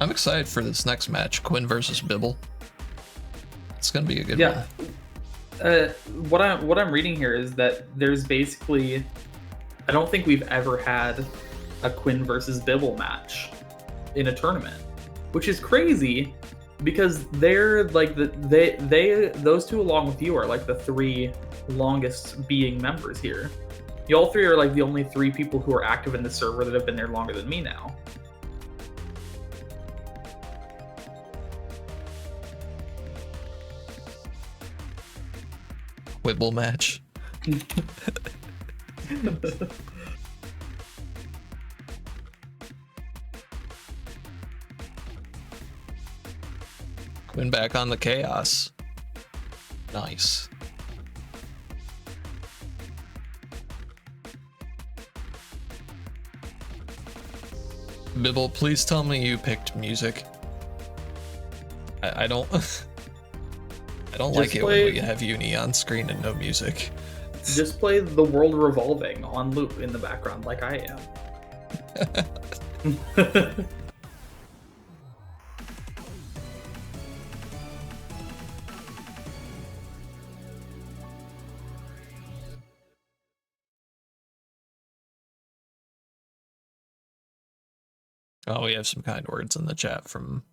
I'm excited for this next match, Quinn versus Bibble. It's gonna be a good one. What I'm reading here is that there's basically, I don't think we've ever had a Quinn versus Bibble match in a tournament, which is crazy because they're like those two along with you are like the three longest being members here. You all three are like the only three people who are active in the server that have been there longer than me now. Wibble match. Quinn back on the chaos. Nice. Bibble, please tell me you picked music. I don't I don't like it when we have Uni on screen and no music. Just play The World Revolving on loop in the background like I am. Oh, we have some kind words in the chat from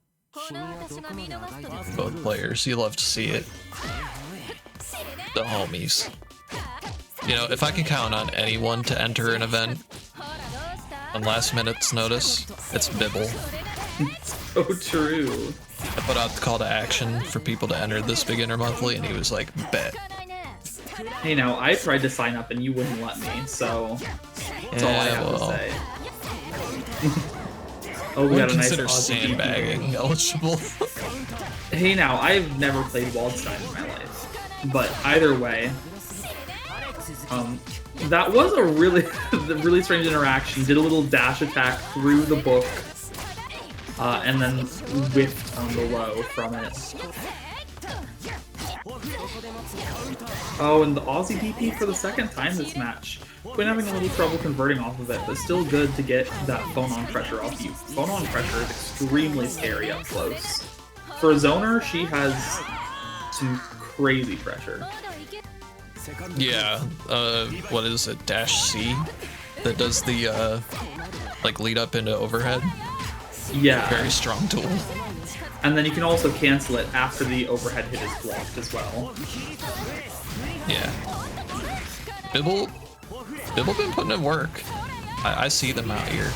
both players. You love to see it. The homies. You know, if I can count on anyone to enter an event on last minute's notice, it's Bibble. So true. I put out the call to action for people to enter this beginner monthly, and he was like, bet. Hey, now, I tried to sign up and you wouldn't let me, so that's all I have to say. Oh, we got a nice sandbagging eligible. Hey, now, I've never played Waldstein in my life, but either way, that was a really strange interaction. Did a little dash attack through the book, and then whiffed on the low from it. Oh, and the Aussie DP for the second time this match. Quinn having a little trouble converting off of it, but still good to get that Phonon pressure off you. Phonon pressure is extremely scary up close. For a zoner, she has some crazy pressure. Yeah, what is it, dash C? That does the, like, lead up into overhead? Yeah. Very strong tool. And then you can also cancel it after the overhead hit is blocked as well. Yeah. Bibble been putting in work. I see them out here.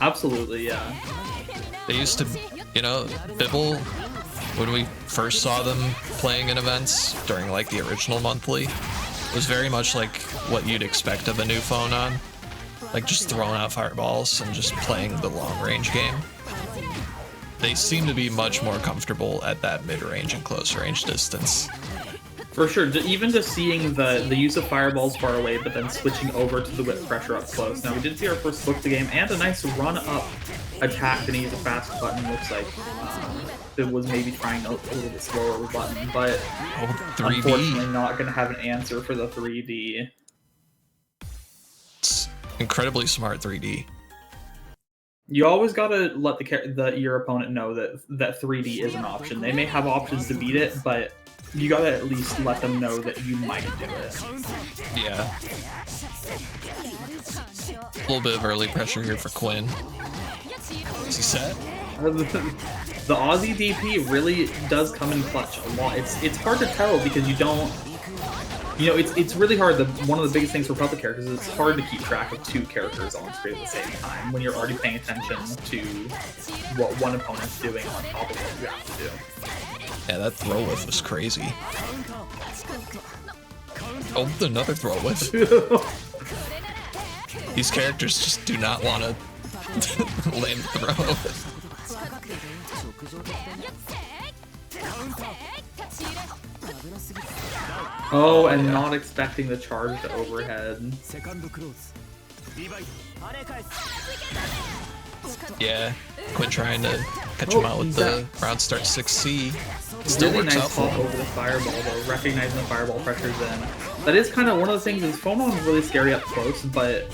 Absolutely, yeah. They used to, you know, Bibble, when we first saw them playing in events during like the original monthly, was very much like what you'd expect of a new Phonon. Like just throwing out fireballs and just playing the long range game. They seem to be much more comfortable at that mid-range and close range distance. For sure, even just seeing the use of fireballs far away, but then switching over to the whip pressure up close. Now we did see our first book of the game, and a nice run-up attack, and use a fast button. Looks like it was maybe trying a little bit slower button, but unfortunately not going to have an answer for the 3D. It's incredibly smart 3D. You always gotta let your opponent know that 3D is an option. They may have options to beat it, but you gotta at least let them know that you might do it. Yeah. A little bit of early pressure here for Quinn. Is he set? The Aussie DP really does come in clutch a lot. It's hard to tell because you don't. You know, it's really hard. One of the biggest things for puppet characters is it's hard to keep track of two characters on screen at the same time when you're already paying attention to what one opponent's doing on top of what you have to do. Yeah, that throw whiff was crazy. Oh, another throw whiff. These characters just do not want to land the throw. Oh, and not expecting the charge to overhead. Yeah, Quinn trying to catch him out with the round start 6C. Still really works nice out for pop him. over the fireball though, recognizing the fireball pressure's in. That is kind of one of the things is Phonon is really scary up close, but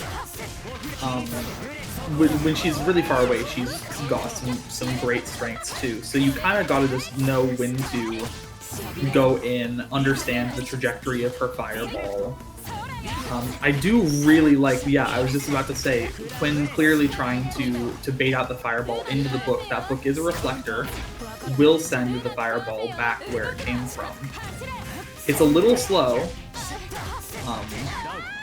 when she's really far away, she's got some great strengths too. So you kind of got to just know when to go in, understand the trajectory of her fireball. I do really like, yeah, I was just about to say, Quinn clearly trying to bait out the fireball into the book. That book is a reflector, will send the fireball back where it came from. It's a little slow,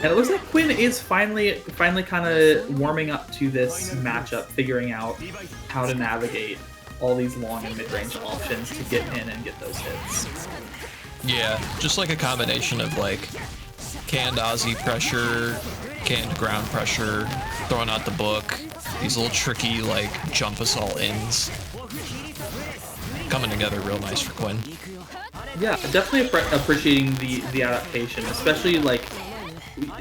and it looks like Quinn is finally kind of warming up to this matchup, figuring out how to navigate all these long and mid-range options to get in and get those hits. Yeah, just like a combination of like canned Aussie pressure, canned ground pressure, throwing out the book, these little tricky like jump us all ins. Coming together real nice for Quinn. Yeah, definitely appreciating the adaptation, especially like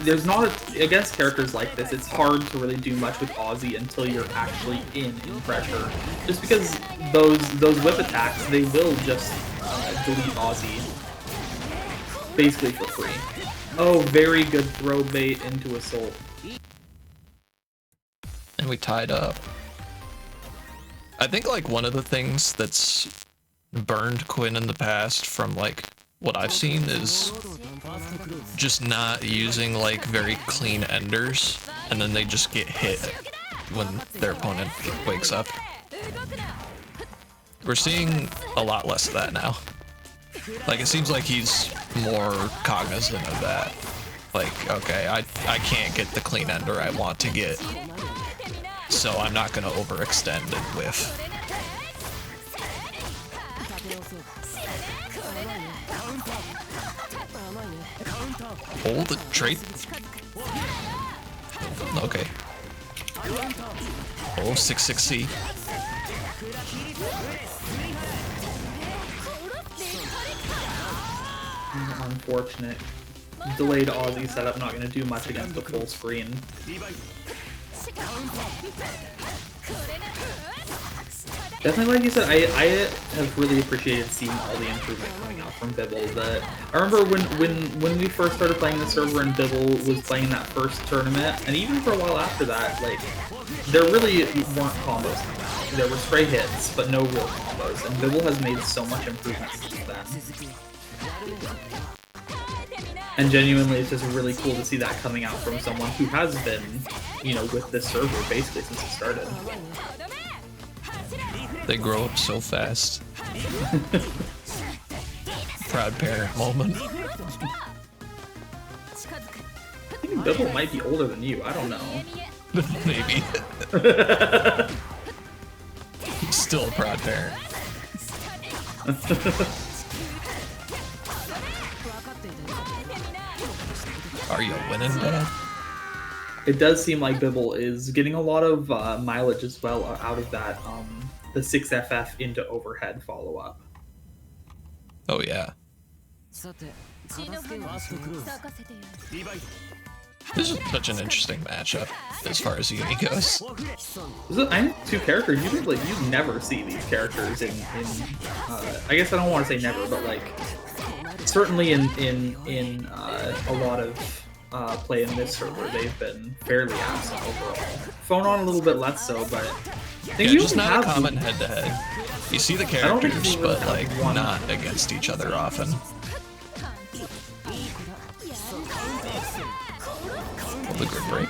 there's not against characters like this. It's hard to really do much with Aussie until you're actually in pressure, just because those whip attacks, they will just delete Aussie basically for free. Oh, very good throw bait into Assault. And we tied up. I think like one of the things that's burned Quinn in the past from like what I've seen is just not using like very clean enders, and then they just get hit when their opponent wakes up. We're seeing a lot less of that now. Like, it seems like he's more cognizant of that. Like, okay, I can't get the clean ender I want to get, so I'm not gonna overextend and whiff. Hold the trait. Okay. Oh, 6-6C. Unfortunate. Delayed Aussie setup, not going to do much against the full screen. Definitely, like you said, I have really appreciated seeing all the improvement coming out from Bibble. I remember when we first started playing the server and Bibble was playing that first tournament, and even for a while after that, like, there really weren't combos coming out. There were stray hits, but no real combos, and Bibble has made so much improvement since then. And genuinely, it's just really cool to see that coming out from someone who has been, you know, with this server basically since it started. They grow up so fast. Proud parent moment. I think Bibble might be older than you, I don't know. Maybe. Still a proud parent. Are you winning, Dad? It does seem like Bibble is getting a lot of mileage as well out of that, the 6FF into overhead follow-up. Oh, yeah. This is such an interesting matchup as far as Uni goes. I know two characters. You never see these characters in I guess I don't want to say never, but like certainly in a lot of play in this server, they've been fairly absent overall. Phonon a little bit less so, but yeah, just not a common head-to-head. You see the characters, but like not against each other often. Hold a good break.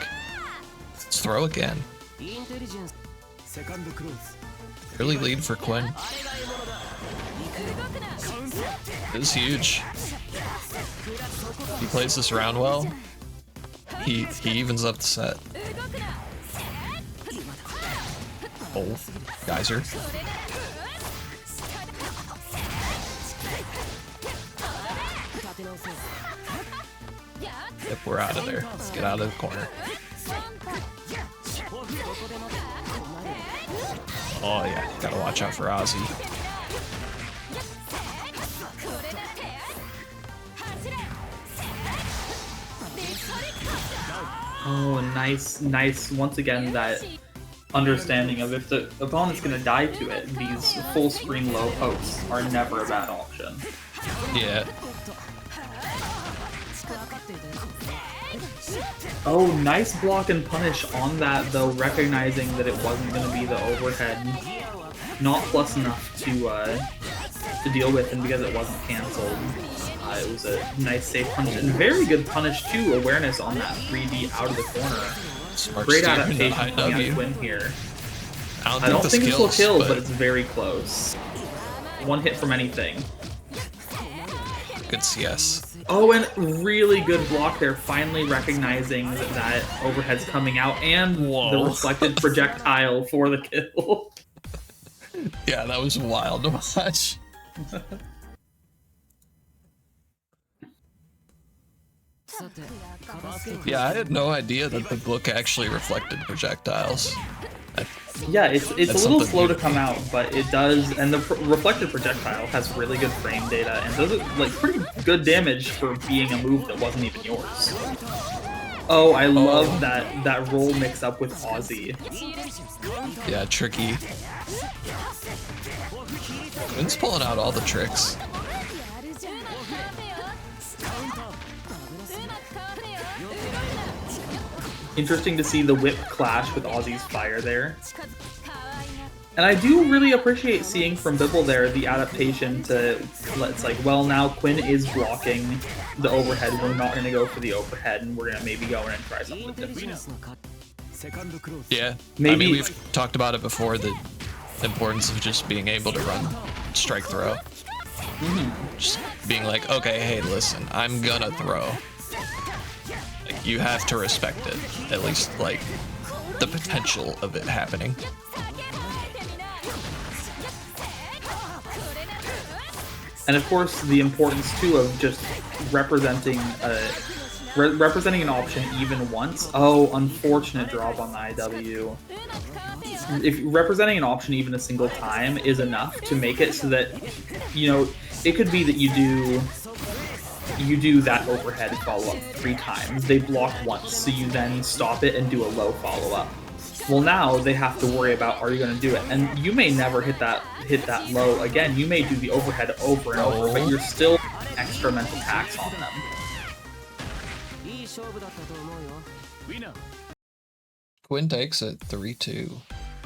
Let's throw again. Early lead for Quinn. This is huge. He plays this round well. He evens up the set. Oh, geyser. Yep, we're out of there. Let's get out of the corner. Oh yeah, gotta watch out for Ozzy. Oh, nice. Once again, that understanding of if the opponent's gonna die to it, these full screen low pokes are never a bad option. Yeah. Oh, nice block and punish on that, though, recognizing that it wasn't going to be the overhead. Not plus enough to deal with, and because it wasn't cancelled, it was a nice safe punish. And very good punish, too, awareness on that 3D out of the corner. Smart Great steer adaptation into coming out IW. of Quinn here. I don't think this will kill, but but it's very close. One hit from anything. good CS. Oh, and really good block there, finally recognizing that overhead's coming out, and Whoa. the reflected projectile for the kill. Yeah, that was wild to watch. Yeah, I had no idea that the book actually reflected projectiles. Yeah, it's a That's little something slow to new. come out, but it does, and the reflected projectile has really good frame data, and does like pretty good damage for being a move that wasn't even yours. Oh, I love that roll mix up with Aussie. Yeah, tricky. Quinn's pulling out all the tricks. Interesting to see the whip clash with Aussie's fire there. And I do really appreciate seeing from Bibble there the adaptation to, it's like, well, now Quinn is blocking the overhead, we're not going to go for the overhead, and we're going to maybe go in and try something different. Yeah, Maybe- I mean, we've talked about it before, the importance of just being able to run strike throw. Just being like, okay, hey, listen, I'm gonna throw. Like, you have to respect it, at least, like, the potential of it happening. And of course, the importance too of just representing representing an option even once. Oh, unfortunate drop on the IW. If representing an option even a single time is enough to make it so that, you know, it could be that you do that overhead follow-up 3 times. They block once, so you then stop it and do a low follow-up. Well, now they have to worry about, are you going to do it? And you may never hit that low again. You may do the overhead over and over, but you're still extra mental tax on them. Quinn takes it 3-2.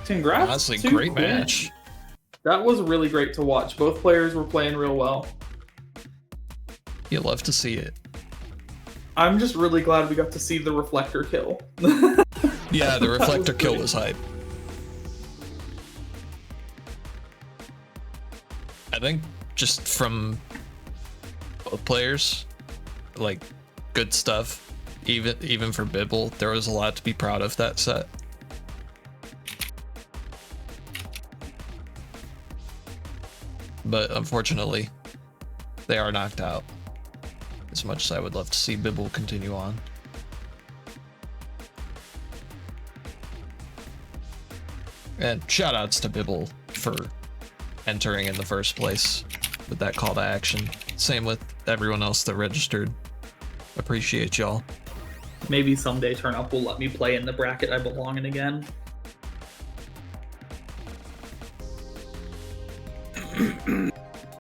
Congrats. Honestly, to great Quinn. match. That was really great to watch. Both players were playing real well. You love to see it. I'm just really glad we got to see the reflector kill. Yeah, the reflector kill was hype. I think just from both players, like, good stuff. Even for Bibble, there was a lot to be proud of that set. But unfortunately, they are knocked out. As much as I would love to see Bibble continue on. And shoutouts to Bibble for entering in the first place with that call to action. Same with everyone else that registered. Appreciate y'all. Maybe someday Turn Up will let me play in the bracket I belong in again.